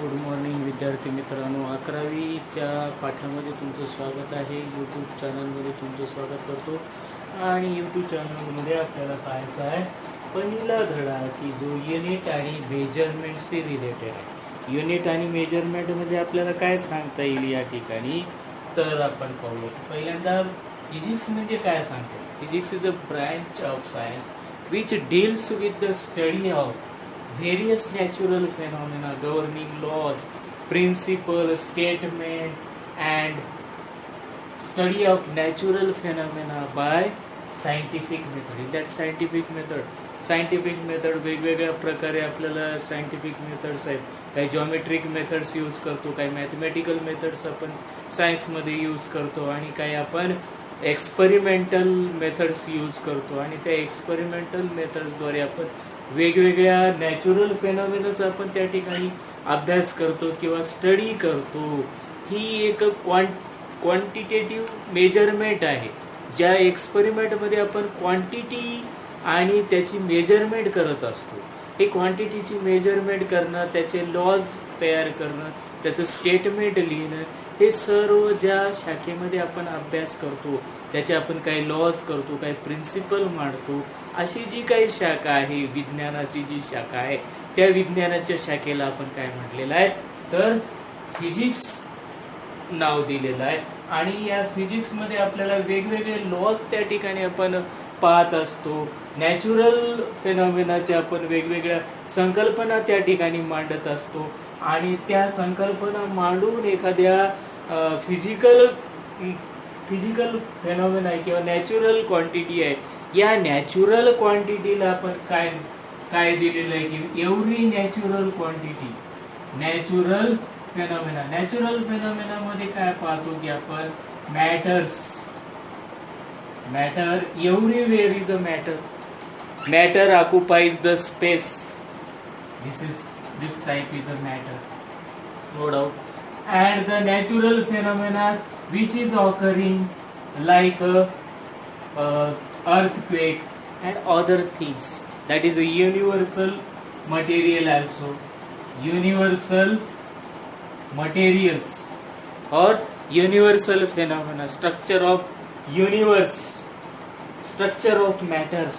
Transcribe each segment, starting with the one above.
Good morning विद्यार्थी मित्रांनो, 11वीच्या पाठामध्ये तुमचं स्वागत आहे. यूट्यूब चॅनलमध्ये तुमचं स्वागत करतो. आणि यूट्यूब चॅनलमध्ये आपल्याला पाहायचं आहे पहिला धडा की जो युनिट आणि मेजरमेंटशी रिलेटेड आहे. युनिट आणि मेजरमेंटमध्ये आपल्याला काय सांगता येईल या ठिकाणी तर आपण पाहूया. पहिल्यांदा फिजिक्स म्हणजे काय सांगतो. Physics is a branch of science which deals with the study of various natural phenomena, governing laws, principles, statement, and study of natural phenomena by scientific method. In that scientific method वेगवेगळ्या प्रकारे आपल्याला scientific methods आहेत. काही geometric methods use करतो, काही mathematical methods आपण सायन्समध्ये use करतो, आणि काही आपण एक्सपेरिमेंटल मेथड्स यूज करतो. आणि त्या एक्सपेरिमेंटल मेथड्सद्वारे आपण वेगवेगळ्या नॅचरल फेनॉमिनाचा आपण त्या ठिकाणी अभ्यास करतो किंवा स्टडी करतो. ही एक क्वांटिटेटिव्ह मेजरमेंट आहे. ज्या एक्सपेरिमेंटमध्ये आपण क्वांटिटी आणि त्याची मेजरमेंट करत असतो. हे क्वांटिटीची मेजरमेंट करणं, त्याचे लॉज तयार करणं, त्याचं स्टेटमेंट लिहिणं, हे सर्व ज्या शाखेमध्ये आपण अभ्यास करतो त्याचे आपण काही लॉज करतो, काही प्रिन्सिपल मांडतो. अशी जी काही शाखा आहे, विज्ञानाची जी शाखा आहे, त्या विज्ञानाच्या शाखेला आपण काय म्हटलेलं आहे तर फिजिक्स नाव दिलेलं आहे. आणि या फिजिक्समध्ये आपल्याला वेगवेगळे लॉज त्या ठिकाणी आपण पाहत असतो. नॅचरल फेनॉमिनाचे आपण वेगवेगळ्या संकल्पना त्या ठिकाणी मांडत असतो. आणि त्या संकल्पना मांडून एखाद्या फिजिकल फेनॉमिना आहे किंवा नॅचरल क्वांटिटी आहे, या नॅचरल क्वांटिटीला आपण काय दिलेलं आहे की एवढी नॅचरल क्वांटिटी, नॅचरल फेनॉमिना मध्ये काय पाहतो की आपण matter everywhere is a matter occupies the space. this type is a matter, no doubt. And the natural phenomena which is occurring like earthquake and other things, that is a universal material also. Universal materials or universal phenomena, structure of universe, structure of matters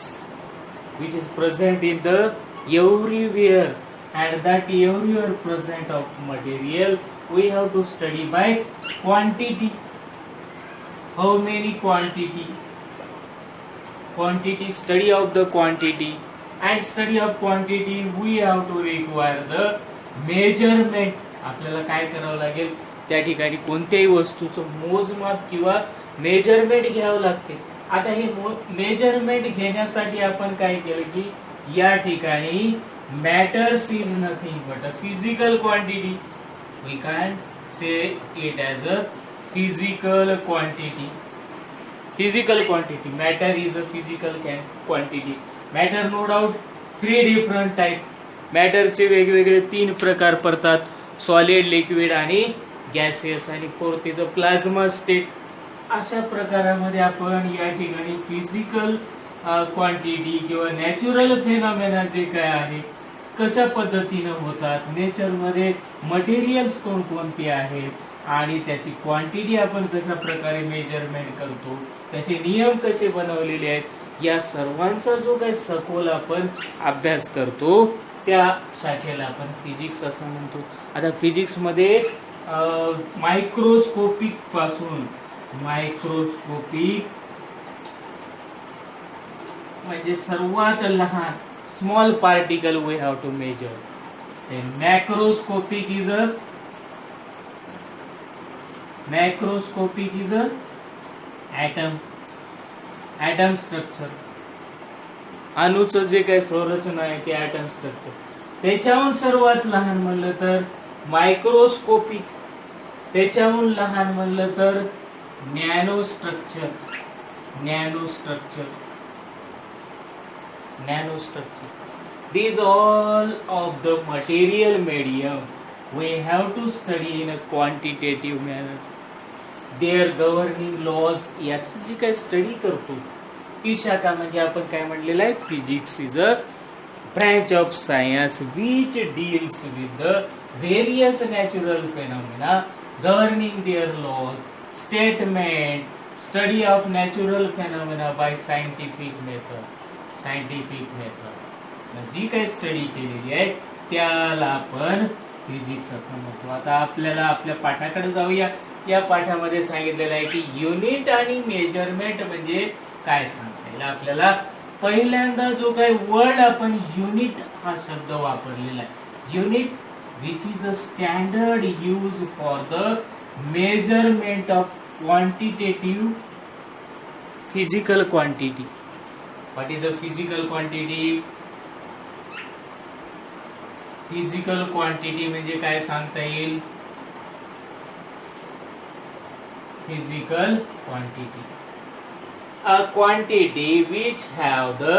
which is present in the everywhere, and that everywhere present of material we have to study by quantity. How many quantity, study of the quantity, and study of quantity we have to require the measurement. आपल्याला काय करावं लागेल त्या ठिकाणी कोणत्याही वस्तूचं मोजमाप किंवा मेजरमेंट घ्यावं लागते. आता हे मेजरमेंट घेण्यासाठी आपण काय केलं की या ठिकाणी matters is nothing but a physical quantity. We can say it as a physical quantity. Matter is a physical quantity. Matter, no doubt, 3 different type. Matter चे वेगवेगळे 3 प्रकार पडतात: सॉलिड, लिक्विड आणि गॅसियस. आणि 4th is a plasma state. अशा प्रकारामध्ये आपण या ठिकाणी फिजिकल क्वांटिटी किंवा नॅचरल फेनॉमेना जे काय आहे कशा पद्धतीने होतात, नेचरमध्ये मटेरियल्स कोणकोणते आहेत आणि त्याची क्वांटिटी आपण कशा प्रकारे मेजरमेंट करतो, त्याचे नियम कसे बनवलेले आहेत, या सर्वांचा जो काही सखोल आपण अभ्यास करतो त्या शाखेला आपण फिजिक्स असं म्हणतो. आता फिजिक्समध्ये मायक्रोस्कोपिक पासून, मायक्रोस्कोपिक म्हणजे सर्वात लहान small particle we have to measure. Then macroscopic is a atom structure. अणूचं जे काही संरचना आहे ते atom structure. त्याच्याहून सर्वात लहान म्हणलं तर मायक्रोस्कोपिक, त्याच्याहून लहान म्हणलं तर nano structure. These all of the material medium we have to study in a quantitative manner. Their governing laws, याची जी काही स्टडी करतो ती शाखा म्हणजे आपण काय म्हणलेलं आहे, physics is a branch of science which deals with the various natural phenomena governing their laws, statement, study of natural phenomena by scientific method. Scientific method जी काही स्टडी केलेली आहे त्याला आपण फिजिक्स असं म्हणतो. आता आपल्याला आपल्या पाठाकडे जाऊया. या पाठामध्ये सांगितलेलं आहे की युनिट आणि मेजरमेंट म्हणजे काय सांगता येईल आपल्याला. पहिल्यांदा जो काही वर्ड आपण युनिट हा शब्द वापरलेला आहे. Unit which is a standard use for the measurement of quantitative physical quantity. What is a physical quantity? Physical quantity म्हणजे काय सांगता येईल? Physical quantity, a quantity which have the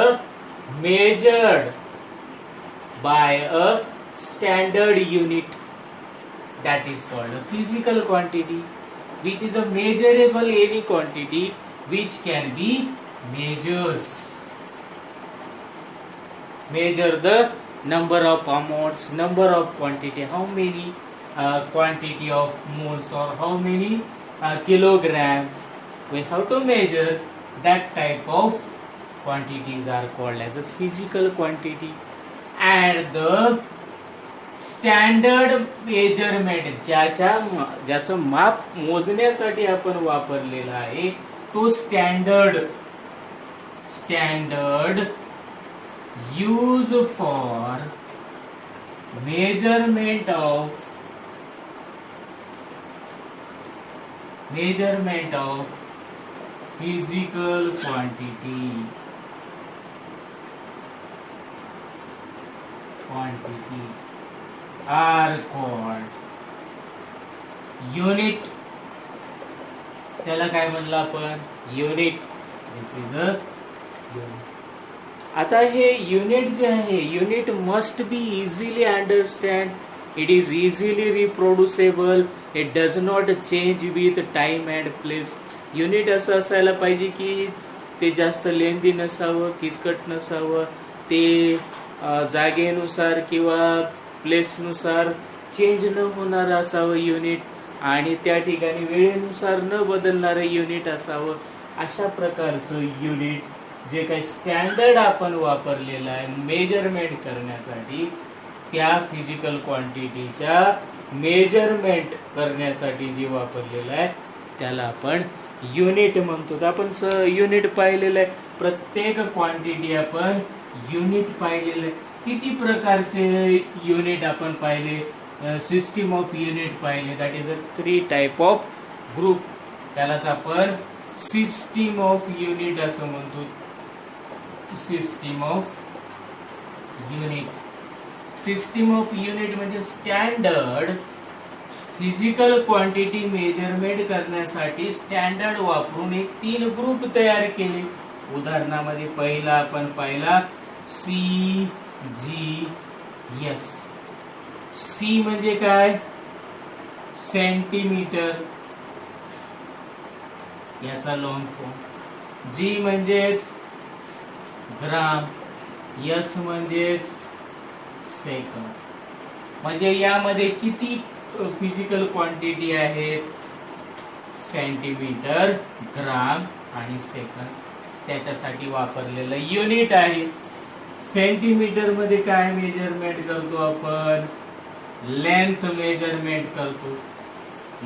measured by a standard unit, that is called a physical quantity, which is a measurable any quantity which can be measure the number of amounts, number of quantity, how many quantity of moles or how many kilogram we have to measure. That type of quantities are called as a physical quantity. And the standard measurement ज्याचं माप मोजण्यासाठी आपण वापरलेला आहे तो standard use for measurement of physical quantity are called unit. त्याला काय म्हणलं आपण? Unit. This is a unit. आता हे युनिट जे आहे, unit must be easily understand. It is easily reproducible. It does not change with time and place. Unit असं असायला पाहिजे की ते जास्त लेंदी नसावं, किचकट नसावं, ते जागेनुसार किंवा प्लेसनुसार चेंज न होणार असावं युनिट, आणि त्या ठिकाणी वेळेनुसार न बदलणारं युनिट असावं. अशा प्रकारचं युनिट जे काही स्टँडर्ड आपण वापरलेलं आहे मेजरमेंट करण्यासाठी, त्या फिजिकल क्वांटिटीच्या मेजरमेंट करण्यासाठी जे वापरलेलं आहे त्याला आपण युनिट म्हणतो. तर आपण युनिट पाहिलेलं आहे. प्रत्येक क्वांटिटी आपण युनिट पाहिलेलं आहे. किती प्रकारचे युनिट आपण पाहिले? सिस्टीम ऑफ युनिट पाहिले. That is a 3 type of group. त्यालाच आपण सिस्टीम ऑफ युनिट असं म्हणतो. System of unit. System of unit म्हणजे स्टँडर्ड फिजिकल क्वांटिटी मेजरमेंट करण्यासाठी स्टँडर्ड वापरून एक 3 ग्रुप तयार केले. उदाहरणामध्ये पहिला आपण पाहिला CGS. सी म्हणजे काय? सेंटीमीटर, याचा लॉंग फॉर्म. जी म्हणजेच ग्राम. एस म्हणजेच सेकंद. म्हणजे यामध्ये किती फिजिकल क्वांटिटी आहेत? सेंटीमीटर, ग्राम आणि सेकंद. त्याच्यासाठी वापरलेलं युनिट आहे. सेंटीमीटर मध्ये काय मेजरमेंट करतो आपण? लेंथ मेजरमेंट करतो.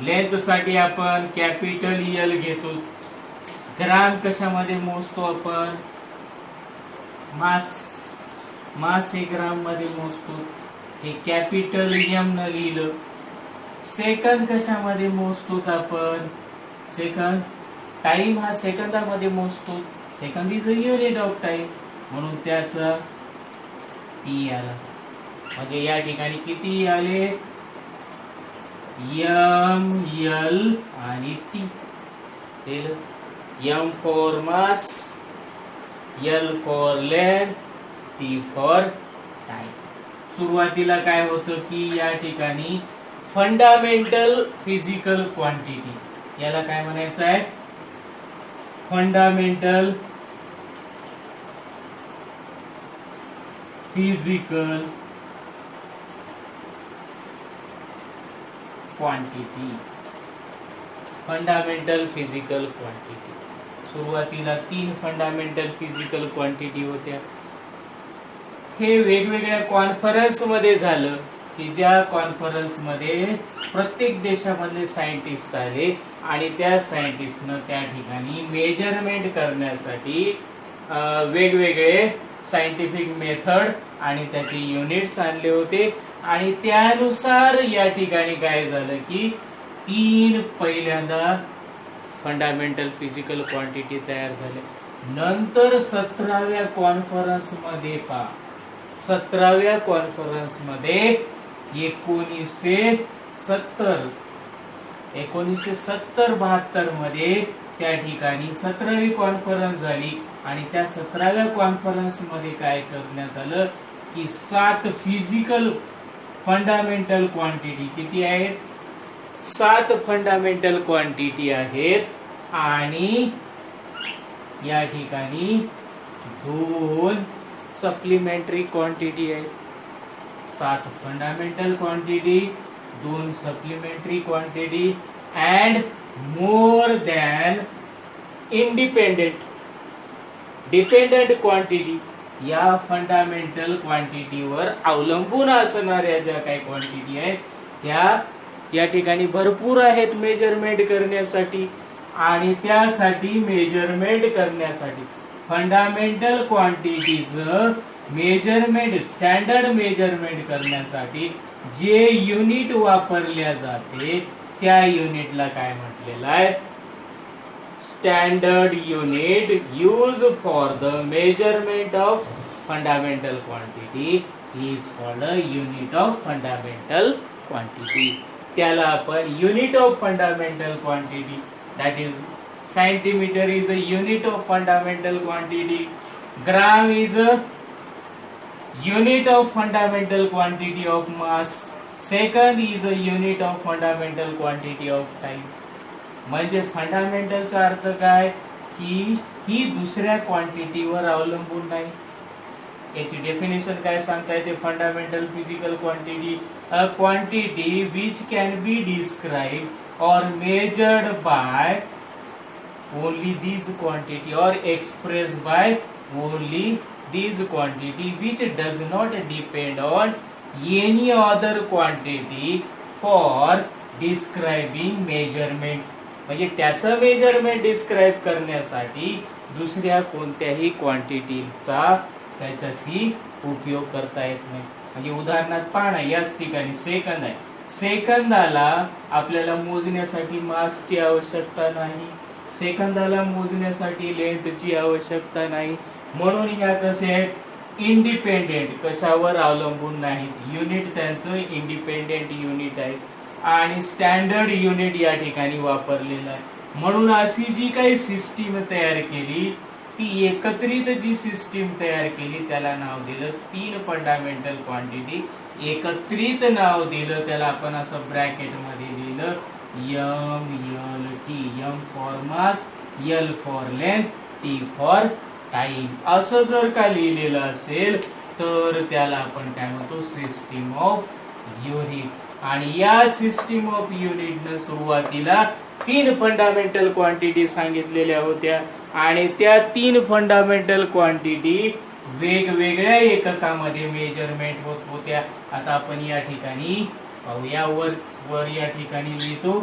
लेंथ साठी आपण कॅपिटल एल घेतो. ग्राम कशामध्ये मोजतो आपण? मास हे ग्राम मध्ये मोजतो. हे कॅपिटल एम न लिहिलं. सेकंद कशामध्ये मोजतो आपण? सेकंद. टाइम हा सेकंदामध्ये मोजतो. Second is a unit of time, म्हणून त्याचा टी आला. म्हणजे या ठिकाणी किती आले? एम, एल आणि T. M for mass, L for length, T for time. सुरुवातीला काय होतं की या ठिकाणी फंडामेंटल फिजिकल क्वांटिटी, याला काय म्हणायचं आहे? Fundamental physical quantity. Fundamental physical quantity. सुरुवातीला 3 फंडामेंटल फिजिकल क्वांटिटी होत्या. हे वेगवेगळ्या कॉन्फरन्स मध्ये झालं की ज्या कॉन्फरन्स मध्ये प्रत्येक देशामधले सायंटिस्ट आले आणि त्या सायंटिस्टनं त्या ठिकाणी मेजरमेंट करण्यासाठी वेगवेगळे सायंटिफिक मेथड आणि त्याचे युनिट्स आणले होते आणि त्यानुसार या ठिकाणी काय झालं की 3 पहिल्यांदा फंडामेंटल फिजिकल क्वांटिटी तयार झाले. नंतर 17व्या कॉन्फरन्स मध्ये 17व्या कॉन्फरन्स मध्ये 1970-72 मध्ये त्या ठिकाणी 17वी कॉन्फरन्स झाली आणि त्या 17व्या कॉन्फरन्स मध्ये काय करण्यात आलं की 7 फिजिकल फंडामेंटल क्वांटिटी किती आहेत? 7 फंडामेंटल क्वांटिटी आहेत आणि या ठिकाणी 2 सप्लिमेंटरी क्वांटिटी आहेत. 7 fundamental quantity, 2 supplementary quantity and more than dependent quantity. या फंडामेंटल क्वांटिटीवर अवलंबून असणाऱ्या ज्या काही क्वांटिटी आहेत त्या या ठिकाणी भरपूर आहेत मेजरमेंट करण्यासाठी. आणि त्यासाठी मेजरमेंट करण्यासाठी फंडामेंटल क्वांटिटीचं मेजरमेंट, स्टँडर्ड मेजरमेंट करण्यासाठी जे युनिट वापरल्या जाते त्या युनिटला काय म्हटलेलं आहे? Standard unit use for the measurement of fundamental quantity is called a unit of fundamental quantity. त्याला आपण unit of fundamental quantity, that is centimeter is a unit of fundamental quantity, gram is a unit of fundamental quantity of mass, second is a unit of fundamental quantity of time. म्हणजे फंडामेंटलचा अर्थ काय की ही दुसऱ्या क्वांटिटीवर अवलंबून नाही. याची definition काय सांगता येते? Fundamental physical quantity, a quantity which can be described or measured by only these quantity or expressed by only these quantity which does not depend on any other quantity for describing measurement. म्हणजे त्याचं measurement describe करण्यासाठी दुसऱ्या कोणत्याही क्वांटिटीचा त्याच्याशी उपयोग करता येत नाही. म्हणजे उदाहरणार्थ पाहणं, याच ठिकाणी सेकंद आहे, सेकंदाला आपल्याला मोजण्यासाठी मासची आवश्यकता नाही, सेकंदाला मोजण्यासाठी लेंथची आवश्यकता नाही. म्हणून ह्या कसे आहेत? इंडिपेंडेंट, कशावर अवलंबून नाहीत. युनिट त्यांचं इंडिपेंडेंट युनिट आहे आणि स्टँडर्ड युनिट या ठिकाणी वापरलेलं आहे. म्हणून अशी जी काही सिस्टीम तयार केली ती एकत्रित जी सिस्टीम तयार केली त्याला नाव दिलं 3 फंडामेंटल क्वांटिटी. एकत्रित नाव दिलं त्याला आपण असं ब्रॅकेट मध्ये लिहिलं MLT. M for mass, L for length, T for time. असं जर का लिहिलेलं असेल तर त्याला आपण काय म्हणतो? System of unit. आणि या सिस्टीम ऑफ युनिटनं सुरुवातीला 3 फंडामेंटल क्वांटिटी सांगितलेल्या होत्या आणि त्या 3 फंडामेंटल क्वांटिटी वेगवेगळ्या एककामध्ये मेजरमेंट होत होत्या. आता आपण या ठिकाणी पाहूया, वर या ठिकाणी लिहितो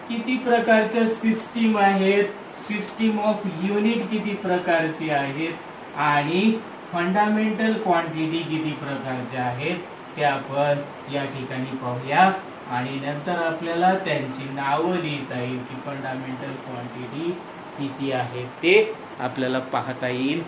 किती प्रकारच्या सिस्टीम आहेत, सिस्टीम ऑफ युनिट किती प्रकारची आहेत आणि फंडामेंटल क्वांटिटी किती प्रकारच्या आहेत ते आपण या ठिकाणी पाहूया. आणि नंतर आपल्याला त्यांची नावं लिहिता येईल की फंडामेंटल क्वांटिटी किती आहेत ते आपल्याला पाहता येईल.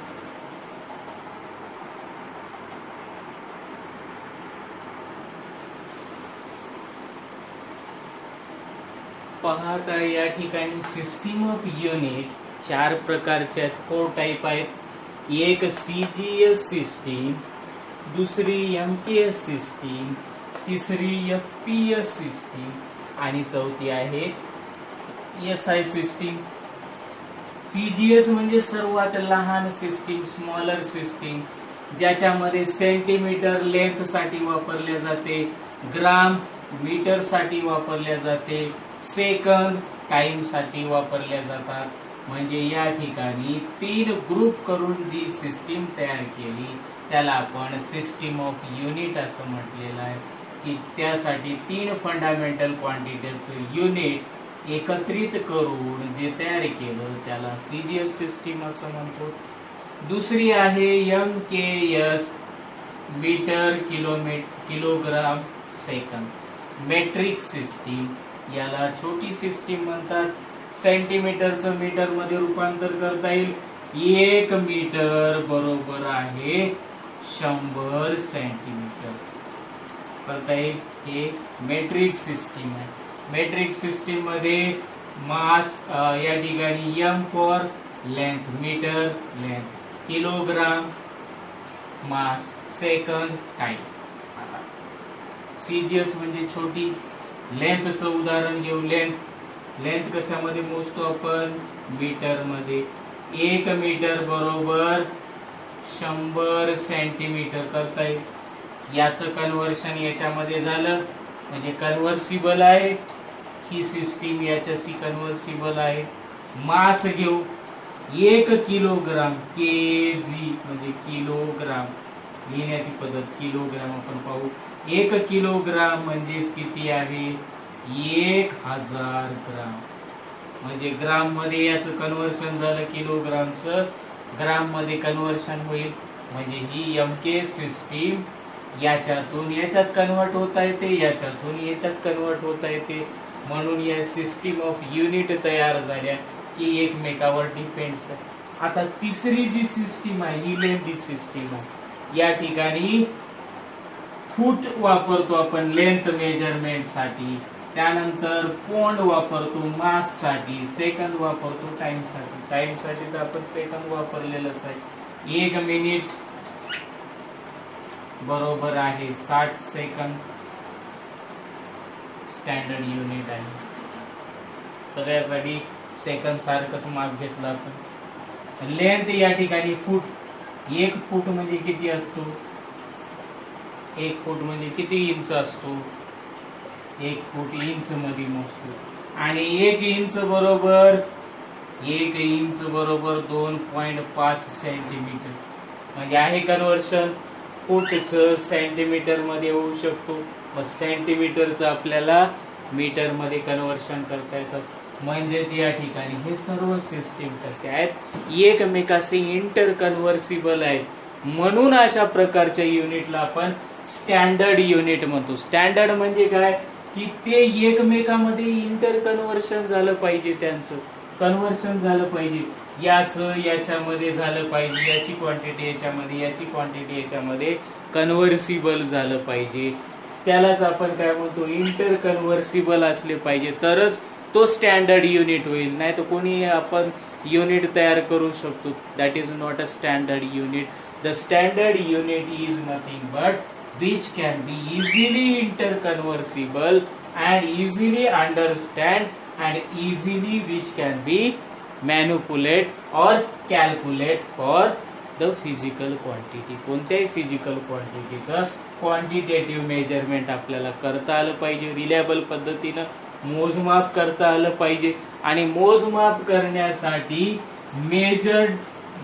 पाहता या ठिकाणी सिस्टीम ऑफ युनिट 4 प्रकारच्या आहेत, 4 टाइप आहेत. एक CGS सिस्टीम, दुसरी MKS सिस्टीम, तिसरी FPS सिस्टीम आणि चौथी आहे SI सिस्टीम. CGS म्हणजे सर्वात लहान सिस्टीम, स्मॉलर सिस्टीम, ज्याच्यामध्ये सेंटीमीटर लेंथ साठी वापरले जाते, ग्राम मीटर साठी वापरल्या जाते, सेकंद टाइम साठी वापरल्या जातात. म्हणजे या ठिकाणी 3 ग्रुप करून जी सिस्टीम तयार केली त्याला आपण सिस्टीम ऑफ युनिट असं म्हटलेलं आहे. की त्यासाठी 3 फंडामेंटल क्वांटिटीचं युनिट एकत्रित करून जे तयार केलं त्याला सीजीएस सिस्टीम असं म्हणतो. दुसरी आहे MKS, metre kilogram second, metric system. याला छोटी सिस्टीम म्हणतात. सेंटीमीटरचं मीटर मध्ये रूपांतर करता येईल. 1 मीटर बरोबर आहे 100 सेंटीमीटर करता येईल. हे मेट्रिक सिस्टीम आहे. मेट्रिक सिस्टीम मध्ये मास या ठिकाणी M for length, metre length, kilogram mass, second time. CGS म्हणजे छोटी. लेंथचं उदाहरण घेऊ. लेंथ कशामध्ये मोजतो आपण? मीटर मध्ये. 1 मीटर बरोबर 100 सेंटीमीटर करता येईल. याचं कन्व्हर्शन याच्यामध्ये झालं म्हणजे कन्व्हर्सिबल आहे ही सिस्टीम, याच्याशी कन्व्हर्सिबल आहे. मास घेऊ. 1 किलोग्राम, केजी म्हणजे किलोग्राम, लिहिण्याची पद्धत किलोग्राम आपण पाहू. 1 किलोग्राम म्हणजेच किती आहे? 1000 ग्राम. म्हणजे ग्राम मध्ये याचं कन्व्हर्शन झालं, किलोग्रामचं ग्राम मध्ये कन्व्हर्शन होईल. म्हणजे ही MK सिस्टीम याच्यातून याच्यात कन्वर्ट होता येते, याच्यातून याच्यात कन्वर्ट होता येते. म्हणून या सिस्टीम ऑफ युनिट तयार झाल्या की एकमेकावर डिपेंड्स आहे. आता तिसरी जी सिस्टीम आहे ही लेंथी सिस्टीम आहे. या ठिकाणी फूट वापरतो आपण लेंथ मेजरमेंट साठी, त्यानंतर पौंड वापरतो मास साठी, सेकंद वापरतो टाइम साठी. टाइम साठी तर आपण सेकंद वापरलेलंच आहे. 1 मिनिट बरोबर आहे 60 सेकंद स्टँडर्ड युनिट आहे. सगळ्यासाठी सेकंद सारखंच माप घेतलं आपण. लेंथ या ठिकाणी फूट. 1 फूट म्हणजे किती असतो? 1 फूट म्हणजे किती इंच असतो? 1 फूट इंच मध्ये मोजतो. आणि 1 इंच बरोबर 2.5 सेंटीमीटर. म्हणजे आहे कन्व्हर्शन फूटचं सेंटीमीटर मध्ये होऊ शकतो. मग सेंटीमीटरचं आपल्याला मीटर मध्ये कन्व्हर्शन करता येतं. म्हणजेच या ठिकाणी हे सर्व सिस्टीम कसे आहेत? एकमेकाशी इंटर कन्व्हर्सिबल आहेत. म्हणून अशा प्रकारच्या युनिटला आपण स्टँडर्ड युनिट म्हणतो. स्टँडर्ड म्हणजे काय? की ते एकमेकामध्ये इंटर कन्व्हर्शन झालं पाहिजे, त्यांचं कन्व्हर्शन झालं पाहिजे. याचं याच्यामध्ये झालं पाहिजे, याची क्वांटिटी याच्यामध्ये, याची क्वांटिटी याच्यामध्ये कन्व्हर्सिबल झालं पाहिजे. त्यालाच आपण काय म्हणतो? इंटर कन्व्हर्सिबल असले पाहिजे, तरच तो स्टँडर्ड युनिट होईल. नाही तर कोणी आपण युनिट तयार करू शकतो. That is not a standard unit. The standard unit is nothing but which can be easily interconversible and easily understand and easily which can be manipulate or calculate for the physical quantity. कोणत्याही physical क्वांटिटीचं quantitative measurement आपल्याला करता आलं पाहिजे. Reliable पद्धतीनं मोजमाप करता आलं पाहिजे. आणि मोजमाप करण्यासाठी मेजर्ड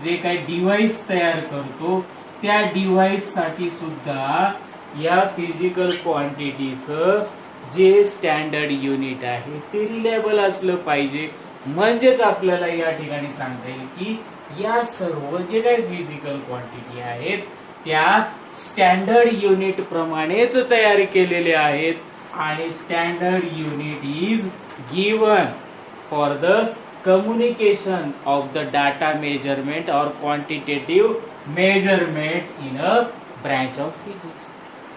जे काही डिव्हाइस तयार करतो त्या डिव्हाइस साठी सुद्धा या फिजिकल क्वांटिटीचं जे स्टँडर्ड युनिट आहे ते रिलायबल असलं पाहिजे. म्हणजेच आपल्याला या ठिकाणी सांगता येईल की या सर्व जे काही फिजिकल क्वांटिटी आहेत त्या स्टँडर्ड युनिट प्रमाणेच तयार केलेले आहेत. आणि standard unit is given for the communication of the data measurement or quantitative measurement in a branch of physics.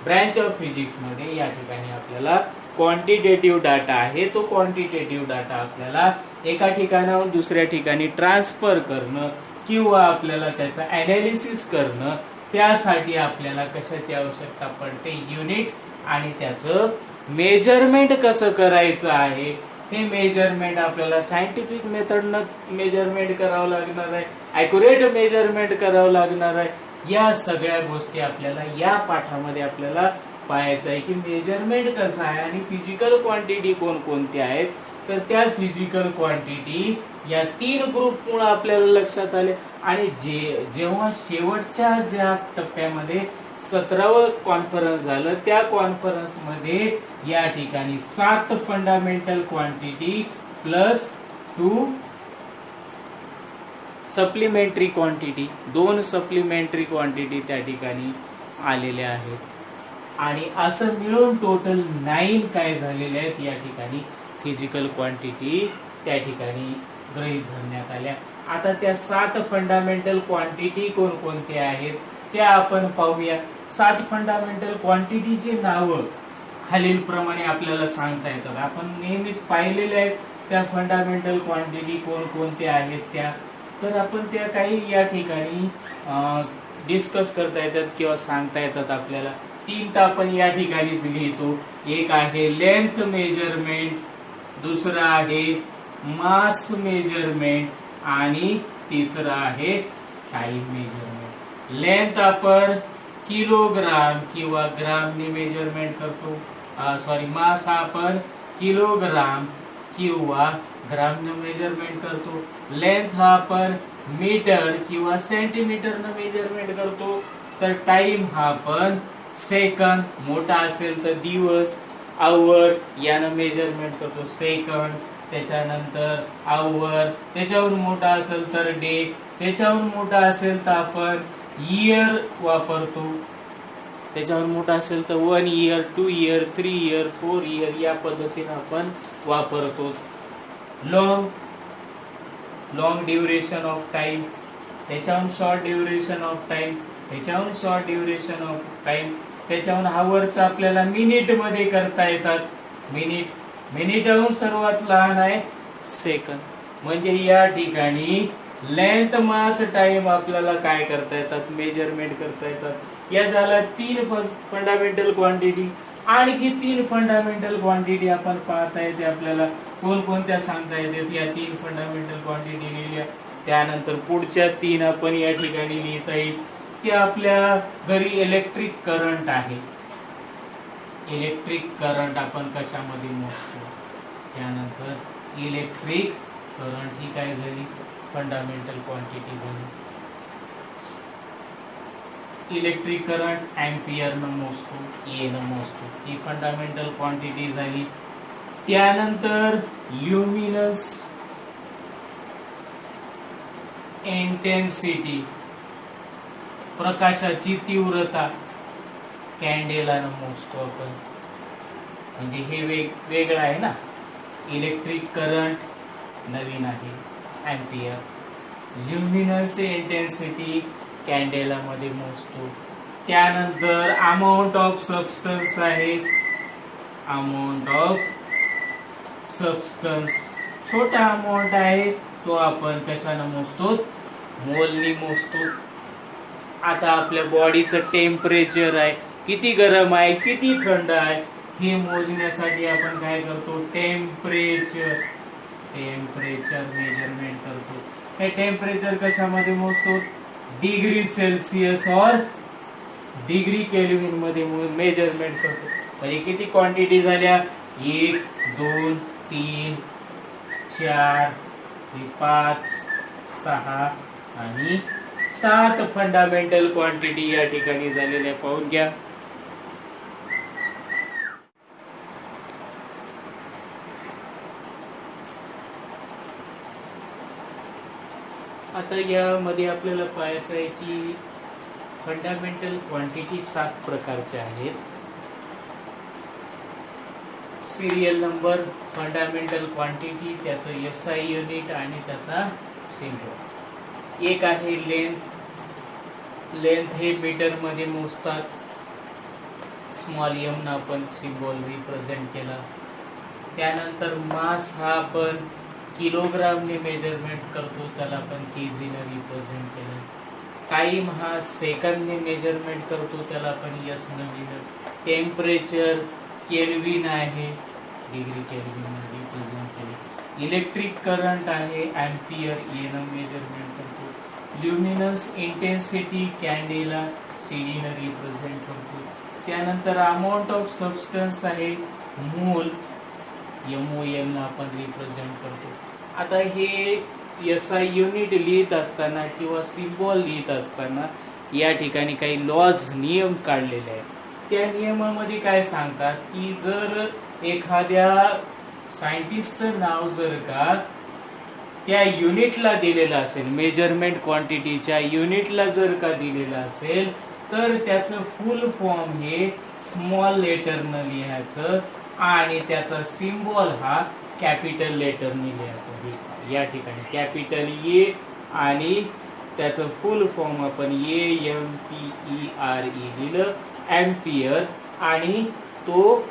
Branch of physics मध्ये या ठिकाणी आपल्याला क्वांटिटेटिव्ह डाटा आहे, तो क्वांटिटेटिव्ह डाटा आपल्याला एका ठिकाणाहून दुसऱ्या ठिकाणी ट्रान्सफर करणं किंवा आपल्याला त्याचा अनालिसिस करणं, त्यासाठी आपल्याला कशाची आवश्यकता पडते? युनिट. आणि त्याचं मेजरमेंट कसं करायचं आहे हे मेजरमेंट आपल्याला सायंटिफिक मेथडनं मेजरमेंट करावं लागणार आहे, ॲक्युरेट मेजरमेंट करावं लागणार आहे. या सगळ्या गोष्टी आपल्याला या पाठामध्ये आपल्याला पाहायचं आहे की मेजरमेंट कसं आहे आणि फिजिकल क्वांटिटी कोणकोणत्या आहेत. तर त्या फिजिकल क्वांटिटी या 3 ग्रुपमुळे आपल्याला लक्षात आले. आणि जेव्हा शेवटच्या ज्या टप्प्यामध्ये 17वं कॉन्फरन्स झालं त्या कॉन्फरन्स मध्ये या ठिकाणी 7 fundamental quantity plus 2 supplementary quantity, 2 supplementary quantity त्या ठिकाणी आलेल्या आहेत. आणि असं मिळून टोटल 9 काय झालेले आहेत या ठिकाणी फिजिकल क्वांटिटी त्या ठिकाणी गृहीत धरण्यात आल्या. आता त्या 7 फंडामेंटल क्वांटिटी कोणकोणत्या आहेत त्या आपण पाहूया. 7 फंडामेंटल क्वांटिटीची नावं खालील प्रमाणे आपल्याला सांगता येतात. आपण नेहमीच पाहिलेले आहेत त्या फंडामेंटल क्वांटिटी कोणकोणत्या आहेत त्या. तर आपण त्या काही या ठिकाणी डिस्कस करता येतात किंवा सांगता येतात आपल्याला. 3 तर आपण या ठिकाणीच लिहितो. एक आहे लेंथ मेजरमेंट, दुसरा आहे मास मेजरमेंट आणि तिसरा आहे टाइम मेजरमेंट. लेंथ आपण किलोग्राम किंवा ग्रामने मेजरमेंट करतो. मास आपण किलोग्राम किंवा ग्रामने मेजरमेंट करतो. लेंथ हा आपण मीटर किंवा सेंटीमीटरने मेजरमेंट करतो. तर टाइम हा आपण सेकंद, मोठा असेल तर दिवस, आवर यानं मेजरमेंट करतो सेकंद. त्याच्यानंतर आवर, त्याच्यावर मोठा असेल तर डे, त्याच्यावर मोठा असेल तर आपण इयर वापरतो. त्याच्यावर मोठा असेल तर 1 इयर, 2 इयर, 3 इयर, 4 इयर या पद्धतीने आपण वापरतो. लॉंग ड्युरेशन ऑफ टाइम, त्याच्याहून शॉर्ट ड्युरेशन ऑफ टाइम, त्याच्याहून शॉर्ट ड्युरेशन ऑफ टाइम, त्याच्याहून आवर्स आपल्याला मिनिट मध्ये करता येतात. मिनिटाहून सर्वात लहान आहे सेकंद. म्हणजे या ठिकाणी लेंथ, मास, टाइम आपल्याला काय करता येतात, मेजरमेंट करता येतात. या झाल्या 3 फंडामेंटल क्वांटिटी. आणखी 3 फंडामेंटल क्वांटिटी आपण पाहता येते आपल्याला कोणकोणत्या सांगता येतात. या 3 फंडामेंटल क्वांटिटी लिहिल्या. त्यानंतर पुढच्या 3 आपण या ठिकाणी लिहिता येईल की आपल्या घरी इलेक्ट्रिक करंट आहे. इलेक्ट्रिक करंट आपण कशामध्ये मोजतो. त्यानंतर इलेक्ट्रिक करंट ही काय झाली, फंडामेंटल क्वांटिटी झाली. इलेक्ट्रिक करंट एम्पियर न मोजतो, ए न मोजतो, ही फंडामेंटल क्वांटिटी झाली. त्यानंतर ल्युमिनस इंटेन्सिटी, प्रकाशाची तीव्रता कॅन्डेला न मोजतो आपण. म्हणजे हे वेगळं आहे ना. इलेक्ट्रिक करंट नवीन आहे एम्पियर. ल्युमिनस इंटेन्सिटी कॅन्डेला मध्ये मोजतो. त्यानंतर अमाऊंट ऑफ सबस्टन्स आहे. अमाऊंट ऑफ सबस्टन्स छोटा अमाऊंट आहे तो आपण कशाने मोजतो, मोलनी मोजतो. आता आपल्या बॉडीचं टेम्परेचर आहे, किती गरम आहे किती थंड आहे हे मोजण्यासाठी आपण काय करतो, टेम्परेचर मेजरमेंट करतो. हे टेम्परेचर कशामध्ये मोजतो, डिग्री सेल्सिअस और डिग्री केल्विन मध्ये मेजरमेंट करतो. म्हणजे किती क्वांटिटी झाल्या, 1 2 3 4 5 6 आणि 7 फंडामेंटल क्वांटिटी या ठिकाणी झालेल्या पाहून घ्या. आता यामध्ये आपल्याला पाहायचं आहे की फंडामेंटल क्वांटिटी 7 प्रकारच्या आहेत. सिरियल नंबर, फंडामेंटल क्वांटिटी, त्याचं एसआय युनिट आणि त्याचा सिम्बॉल. एक आहे लेंथ हे मीटर मध्ये मोजतात. स्मॉल एम ना आपण सिम्बॉल रिप्रेझेंट केला. त्यानंतर मास हा आपण किलोग्रामने मेजरमेंट करतो, त्याला आपण केजी ने रिप्रेझेंट केलं. टाइम हा सेकंदने मेजरमेंट करतो, त्याला आपण एस ने लिहिलं. टेम्परेचर केल्विन आहे, डिग्री केल्विन ने रिप्रेझेंट केले. इलेक्ट्रिक करंट आहे एम्पियर, एनं मेजरमेंट करतो. ल्युमिनस इंटेन्सिटी कॅन्डेला, सीडी ने रिप्रेझेंट करतो. त्यानंतर अमाऊंट ऑफ सबस्टन्स आहे मोल, MOL ला आपण रिप्रेझेंट करतो. आता हे SI युनिट लिहित असताना किंवा सिम्बॉल लिहित असताना या ठिकाणी काही लॉज नियम काढलेले आहेत. त्या नियमामध्ये काय सांगतात की जर एखाद्या सायंटिस्टचं नाव जर का त्या युनिटला दिलेलं असेल, मेजरमेंट क्वांटिटीच्या युनिटला जर का दिलेलं असेल, तर त्याचं फुल फॉर्म हे स्मॉल लेटरनं लिहायचं आणि त्याचा सिम्बॉल हा कॅपिटल लेटरने लिहायचा. या ठिकाणी कॅपिटल ए आणि त्याचं फुल फॉर्म आपण AMPERE लिहिलं, एम्पियर, आणि तो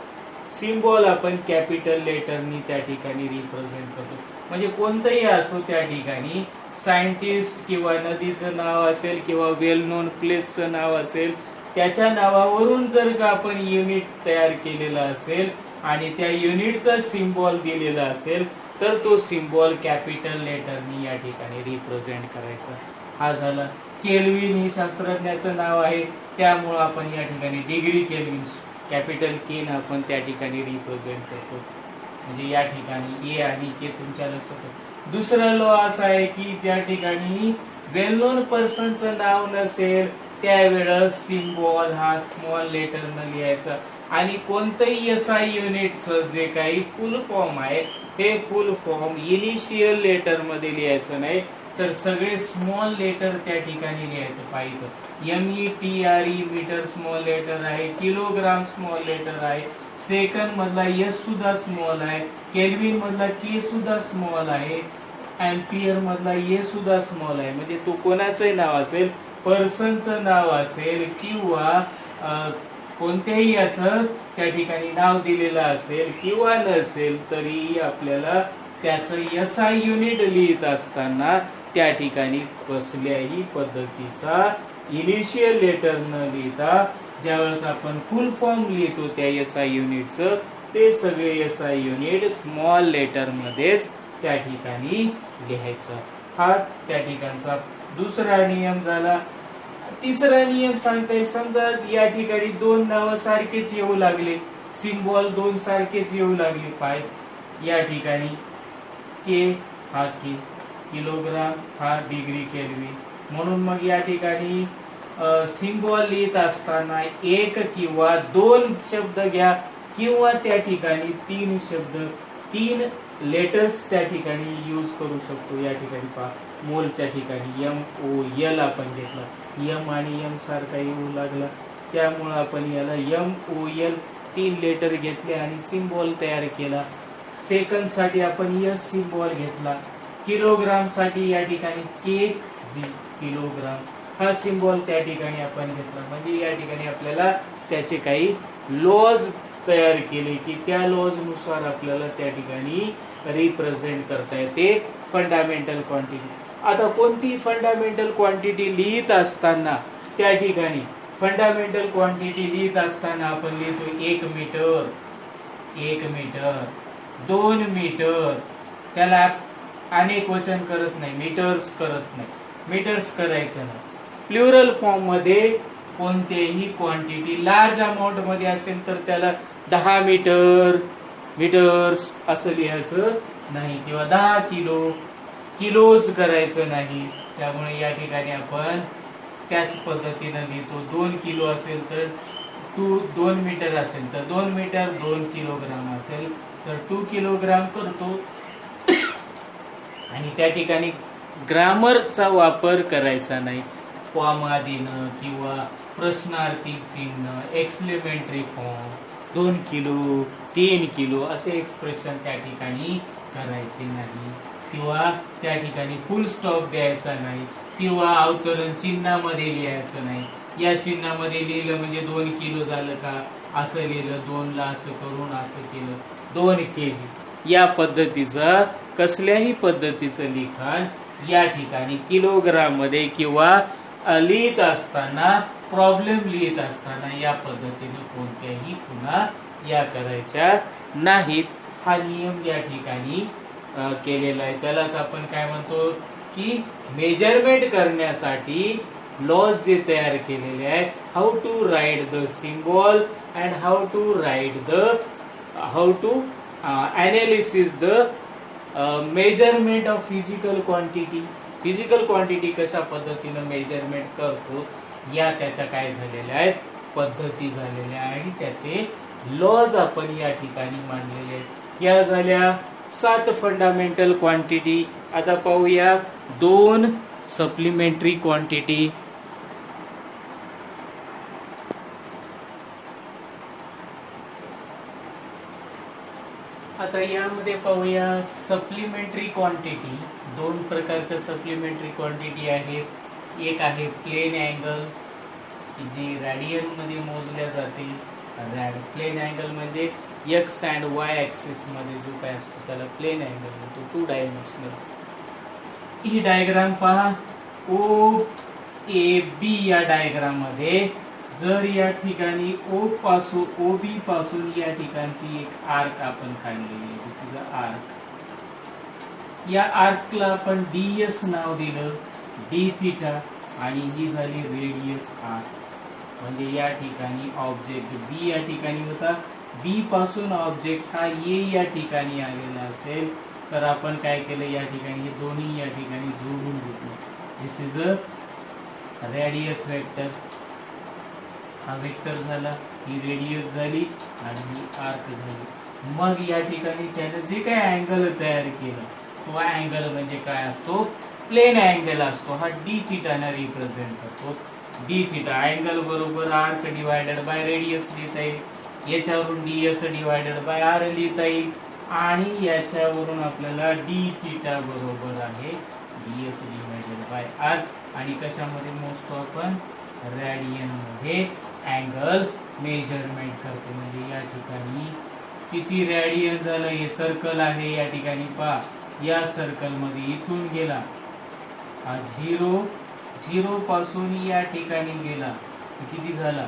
सिम्बॉल आपण कॅपिटल लेटरनी त्या ठिकाणी रिप्रेझेंट करतो. म्हणजे कोणतंही असो त्या ठिकाणी सायंटिस्ट किंवा नदीचं नाव असेल किंवा वेल नोन प्लेसचं नाव असेल, त्याच्या नावावरून जर का आपण युनिट तयार केलेला असेल आणि त्या युनिटचा सिम्बॉल दिलेला असेल तर तो सिम्बॉल कॅपिटल लेटरनी या ठिकाणी रिप्रेझेंट करायचा. हा झाला. केल्विन ही शास्त्रज्ञाचं नाव आहे, त्यामुळं आपण या ठिकाणी डिग्री केल्विन कॅपिटल के न आपण त्या ठिकाणी रिप्रेझेंट करतो. म्हणजे या ठिकाणी ए आणि के तुमच्या लक्षात. दुसरा लॉ असा आहे की ज्या ठिकाणी वेल नोन पर्सनचं नाव नसेल त्यावेळेस सिम्बॉल हा स्मॉल लेटरनं लिहायचा आणि कोणतंही SI युनिटचं जे काही फुल फॉर्म आहे ते फुल फॉर्म इनिशियल लेटर मध्ये लिहायचं नाही, तर सगळे स्मॉल लेटर त्या ठिकाणी लिहायचं पाहिजे. METRE मीटर स्मॉल लेटर आहे, किलोग्राम स्मॉल लेटर आहे, सेकंड मधला S सुद्धा स्मॉल आहे, केल्विन मधला K सुद्धा स्मॉल आहे, एम्पियर मधला A सुद्धा स्मॉल आहे. म्हणजे तो कोणाचंही नाव असेल, पर्सनचं नाव असेल किंवा कोणत्याही याचं त्या ठिकाणी नाव दिलेलं असेल किंवा नसेल तरी आपल्याला त्याचं SI युनिट लिहित असताना त्या ठिकाणी कसल्याही पद्धतीचा इनिशियल लेटर न लिहिता ज्यावेळेस आपण फुल फॉर्म लिहितो त्या SI युनिटचं ते सगळे SI युनिट स्मॉल लेटर मध्येच त्या ठिकाणी लिहायचं. हा त्या ठिकाणचा दुसरा नियम झाला. तिसरा नियम सांगता येईल, समजा या ठिकाणी दोन नाव सारखेच येऊ लागले, सिम्बॉल दोन सारखेच येऊ लागले, पाय या ठिकाणी के हा के, किलोग्राम हा डिग्री केल्विन, म्हणून मग या ठिकाणी सिम्बॉल लिहित असताना एक किंवा दोन शब्द घ्या किंवा त्या ठिकाणी तीन शब्द, तीन लेटर्स त्या ठिकाणी यूज करू शकतो. या ठिकाणी पहा, मोलच्या ठिकाणी MOL आपण घेतला, M आणि M सारखा येऊ लागला, त्यामुळे आपण याला MOL तीन लेटर घेतले आणि सिम्बॉल तयार केला. सेकंड साठी आपण S सिम्बॉल घेतला, किलोग्राम साठी या ठिकाणी KG किलोग्राम हा सिम्बॉल त्या ठिकाणी आपण घेतला. म्हणजे या ठिकाणी आपल्याला त्याचे काही लॉज तयार केले की त्या लॉज नुसार आपल्याला त्या ठिकाणी रिप्रेझेंट करता येते फंडामेंटल क्वांटिटी. आता कोणती फंडामेंटल क्वांटिटी लिहित असताना त्या ठिकाणी फंडामेंटल क्वांटिटी लिहित असताना आपण लिहितो 1 मीटर, 1 मीटर, 2 मीटर, त्याला अनेक वचन करत नाही, मीटर्स करत नाही, मीटर्स करायचं नाही. प्लुरल फॉर्म मध्ये कोणतेही क्वांटिटी लार्ज अमाऊंट मध्ये असेल तर त्याला 10 मीटर, मीटर्स असं लिहायचं नाही किंवा 10 किलो, किलोज करायचं नाही. त्यामुळे या ठिकाणी आपण त्याच पद्धतीने लिहितो. 2 किलो असेल तर 2 मीटर असेल तर 2 मीटर, 2 किलोग्राम असेल तर 2 किलोग्राम करतो. आणि त्या ठिकाणी ग्रामरचा वापर करायचा नाही. कॉमादिनं किंवा प्रश्नार्थी चिन्ह, एक्सक्लेमेटरी फॉर्म, 2 किलो, 3 किलो असे एक्सप्रेशन त्या ठिकाणी करायचे नाही किंवा त्या ठिकाणी फुल स्टॉप द्यायचा नाही किंवा अवतरण चिन्हामध्ये लिहायचं नाही. या चिन्हामध्ये लिहिलं म्हणजे 2 किलो झालं का, असं लिहिलं, 2 ला असं करून असं केलं 2 kg. या पद्धतीचं कसल्याही पद्धतीचं लिखाण या ठिकाणी किलोग्राम मध्ये किंवा लिहित असताना, प्रॉब्लेम लिहित असताना या पद्धतीने कोणत्याही पुन्हा या करायच्या नाहीत. हा नियम या ठिकाणी केलेला आहे. त्यालाच आपण काय म्हणतो की मेजरमेंट करण्यासाठी लॉज जे तयार केलेले आहेत, how to write the symbol and how to write the how to analysis the measurement of physical quantity. Physical quantity कशा पद्धतीनं मेजरमेंट करतो या त्याच्या काय झालेल्या आहेत, पद्धती झालेल्या आहे आणि त्याचे लॉज आपण या ठिकाणी मांडलेले आहेत. या झाल्या 7 फंडामेंटल क्वांटिटी. आता पाहूया 2 सप्लिमेंटरी क्वांटिटी. आता यामध्ये पाहूया सप्लिमेंटरी क्वांटिटी. 2 प्रकारच्या सप्लिमेंटरी क्वांटिटी आहेत. एक आहे प्लेन अँगल, जी रॅडियन मध्ये मोजल्या जाते. प्लेन अँगल म्हणजे एक्स अँड वाय ऍक्सिस मध्ये जो काय असतो त्याला प्लेन अँगल म्हणतो, 2 डायमेन्शनल. ही डायग्राम पहा. ओ ए बी या डायग्राम मध्ये जर या ठिकाणी ओ बी पासून या ठिकाणची एक आर्क आपण काढलेली आहे. दिस इज अ आर्क. या आर्कला आपण डीएस नाव दिलं, डी थिटा, आणि ही झाली रेडियस आर. म्हणजे या ठिकाणी ऑब्जेक्ट बी या ठिकाणी होता. बी पासून ऑब्जेक्ट हा ए या ठिकाणी आलेला असेल तर आपण काय केलं, या ठिकाणी हे दोन्ही या ठिकाणी जोडून घेतलं. दिस इज अ रेडियस वेक्टर. हा वेक्टर झाला, ही रेडियस झाली आणि ही आर्क झाली. मग या ठिकाणी त्याने जे काय अँगल तयार केलं तो अँगल म्हणजे काय असतो, प्लेन अँगल असतो. हा डी थिटाने रिप्रेझेंट करतो. डी थिटा अँगल बरोबर आर्क डिवायडेड बाय रेडियस लिहिता येईल. याच्यावरून डीएस डिवायडेड बाय आर लिहिता येईल आणि याच्यावरून आपल्याला डी थिटा बरोबर आहे डीएस डिवायडेड बाय आर. आणि कशामध्ये मोजतो आपण, रॅडियन मध्ये अँगल मेजरमेंट करतो. म्हणजे या ठिकाणी किती रॅडियन झालं, हे सर्कल आहे या ठिकाणी पहा. या सर्कल मध्ये इथून गेला हा 0 पासून या ठिकाणी गेला, किती झाला,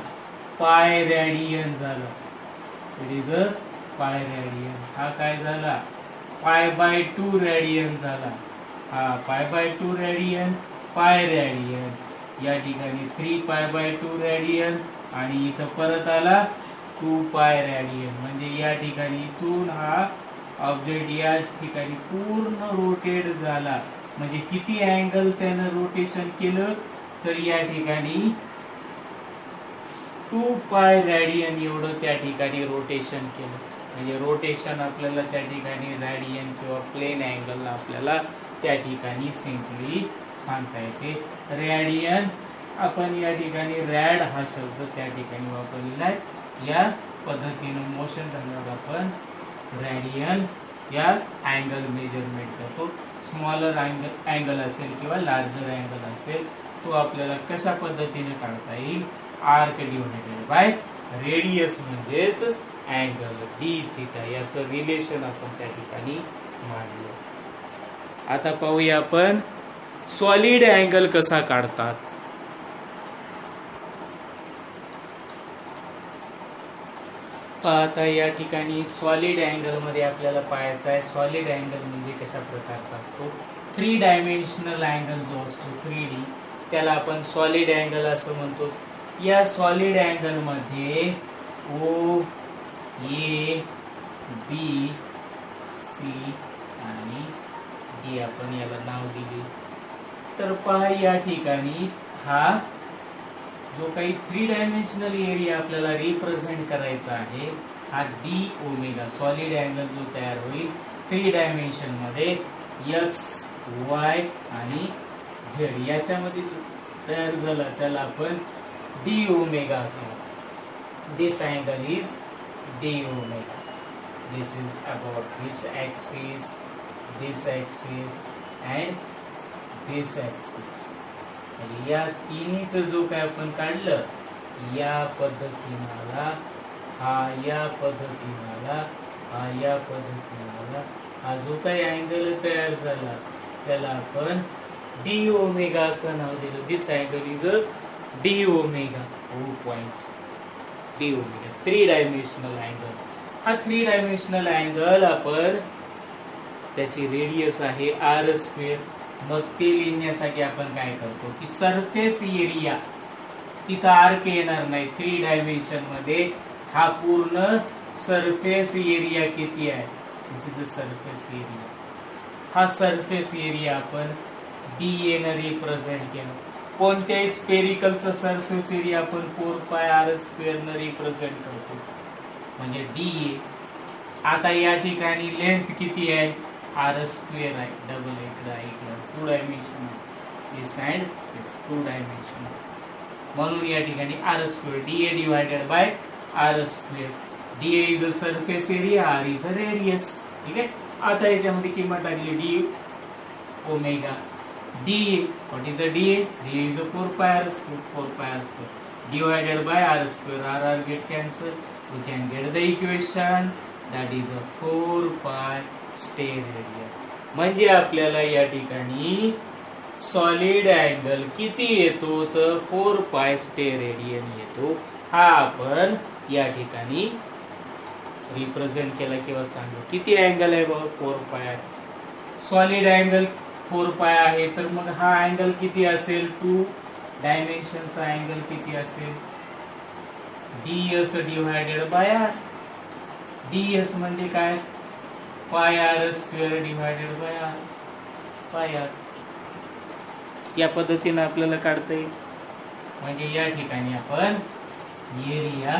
पाय रॅडियन झाला. It is a pi radian. हा काय झाला, π/2 रॅडियन झाला. हा π/2 रॅडियन, पाय रॅडियन. या ठिकाणी 3π/2 रॅडियन आणि इथं परत आला 2π रॅडियन. म्हणजे या ठिकाणी इथून हा ऑब्जेक्ट या ठिकाणी पूर्ण रोटेट झाला. म्हणजे किती अँगल त्यानं रोटेशन केलं, तर या ठिकाणी 2π रॅडियन एवढं त्या ठिकाणी रोटेशन केलं. म्हणजे रोटेशन आपल्याला त्या ठिकाणी रॅडियन किंवा प्लेन अँगल आपल्याला त्या ठिकाणी सिंपली सांगता येते. रॅडियन आपण या ठिकाणी रॅड हा शब्द त्या ठिकाणी वापरलेला आहे. या पद्धतीनं मोशन झाल्यावर आपण रॅडियन या अँगल मेजरमेंट करतो. स्मॉलर अँगल असेल किंवा लार्जर अँगल असेल तो आपल्याला कशा पद्धतीने काढता येईल, आर्क डिवायडेड बाय रेडियस म्हणजेच अँगल डी थिटा, याचं रिलेशन आपण त्या ठिकाणी मांडलं. आता पाहूया आपण सॉलिड अँगल कसा काढतात. आता या ठिकाणी सॉलिड अँगल मध्ये आपल्याला पाहायचं आहे. सॉलिड अँगल म्हणजे कशा प्रकारचा असतो, 3 डायमेन्शनल अँगल जो असतो 3D, त्याला आपण सॉलिड अँगल असं म्हणतो. या सॉलिड अँगल मध्ये ओ ए बी सी आणि डी आपण याला नाव दिले. तर पहा या ठिकाणी हा जो काही 3 डायमेन्शनल एरिया आपल्याला रिप्रेझेंट करायचा आहे, हा डी ओमेगा सॉलिड अँगल जो तयार होईल 3 डायमेन्शन मध्ये एक्स वाय आणि झेड याच्यामध्ये तयार झाला त्याला आपण डी ओमेगा असं म्हणतो. This angle is d omega. This is about this axis and this axis. या तिन्हीचं जो काय आपण काढलं, या पद्धतीने हा या पद्धतीने हा या पद्धतीने हा जो काही अँगल तयार झाला त्याला आपण डी ओमेगा असं नाव दिलं. This angle is a d omega. O point d omega 3 dimensional angle. हा 3 डायमेन्शनल अँगल आपण त्याची रेडियस आहे r स्क्वेअर. मग ते लिहिण्यासाठी आपण काय करतो की सरफेस एरिया, तिथं आर्क येणार नाही, 3 डायमेन्शन मध्ये हा पूर्ण सरफेस एरिया किती आहे, दिस इज द सरफेस एरिया. हा सरफेस एरिया आपण डी एन रिप्रेझेंट केला. कोणत्याही स्पेरिकलचा सरफेस एरिया आपण 4πr² न रिप्रेझेंट करतो, म्हणजे डी. आता या ठिकाणी लेंथ किती आहे, r² आहे, डबल इकडे आहे, 2 dimension this and this 2 dimension, म्हणून या ठिकाणी r², dA divided by r². dA is a surface area, r is a radius. ठीक आहे. आता याच्यामध्ये किंमत टाकली D omega. dA, what is a dA? dA is a 4πr², 4πr² divided by r², r get cancelled, we can get the equation that is a 4π stair area. म्हणजे आपल्याला या ठिकाणी सॉलिड अँगल किती येतो, तर 4π स्टेअर रेडियन येतो. हा आपण या ठिकाणी रिप्रेझेंट केला किंवा सांगतो. किती अँगल आहे बघा, 4π. सॉलिड अँगल 4π आहे, तर मग हा अँगल किती असेल, 2 डायमेन्शनचा अँगल किती असेल, ds divided by r. ds म्हणजे काय, πr² divided by r, πr. या पद्धतीने आपल्याला काढता येईल. म्हणजे या ठिकाणी आपण एरिया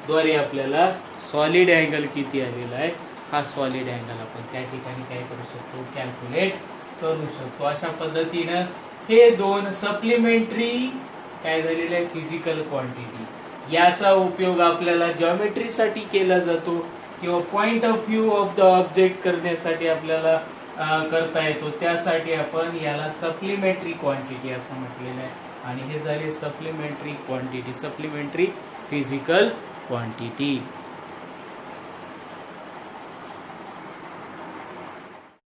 द्वारे आपल्याला सॉलिड अँगल किती आलेला आहे, हा सॉलिड अँगल आपण त्या ठिकाणी काय करू शकतो, कॅल्क्युलेट करू शकतो. अशा पद्धतीनं हे 2 सप्लिमेंटरी काय झालेले आहे, फिजिकल क्वांटिटी. याचा उपयोग आपल्याला जॉमेट्रीसाठी केला जातो किंवा point of view of the object करण्यासाठी आपल्याला करता येतो. त्यासाठी आपण याला सप्लिमेंटरी क्वांटिटी असं म्हटलेलं आहे. आणि हे झाले supplementary quantity, supplementary physical quantity.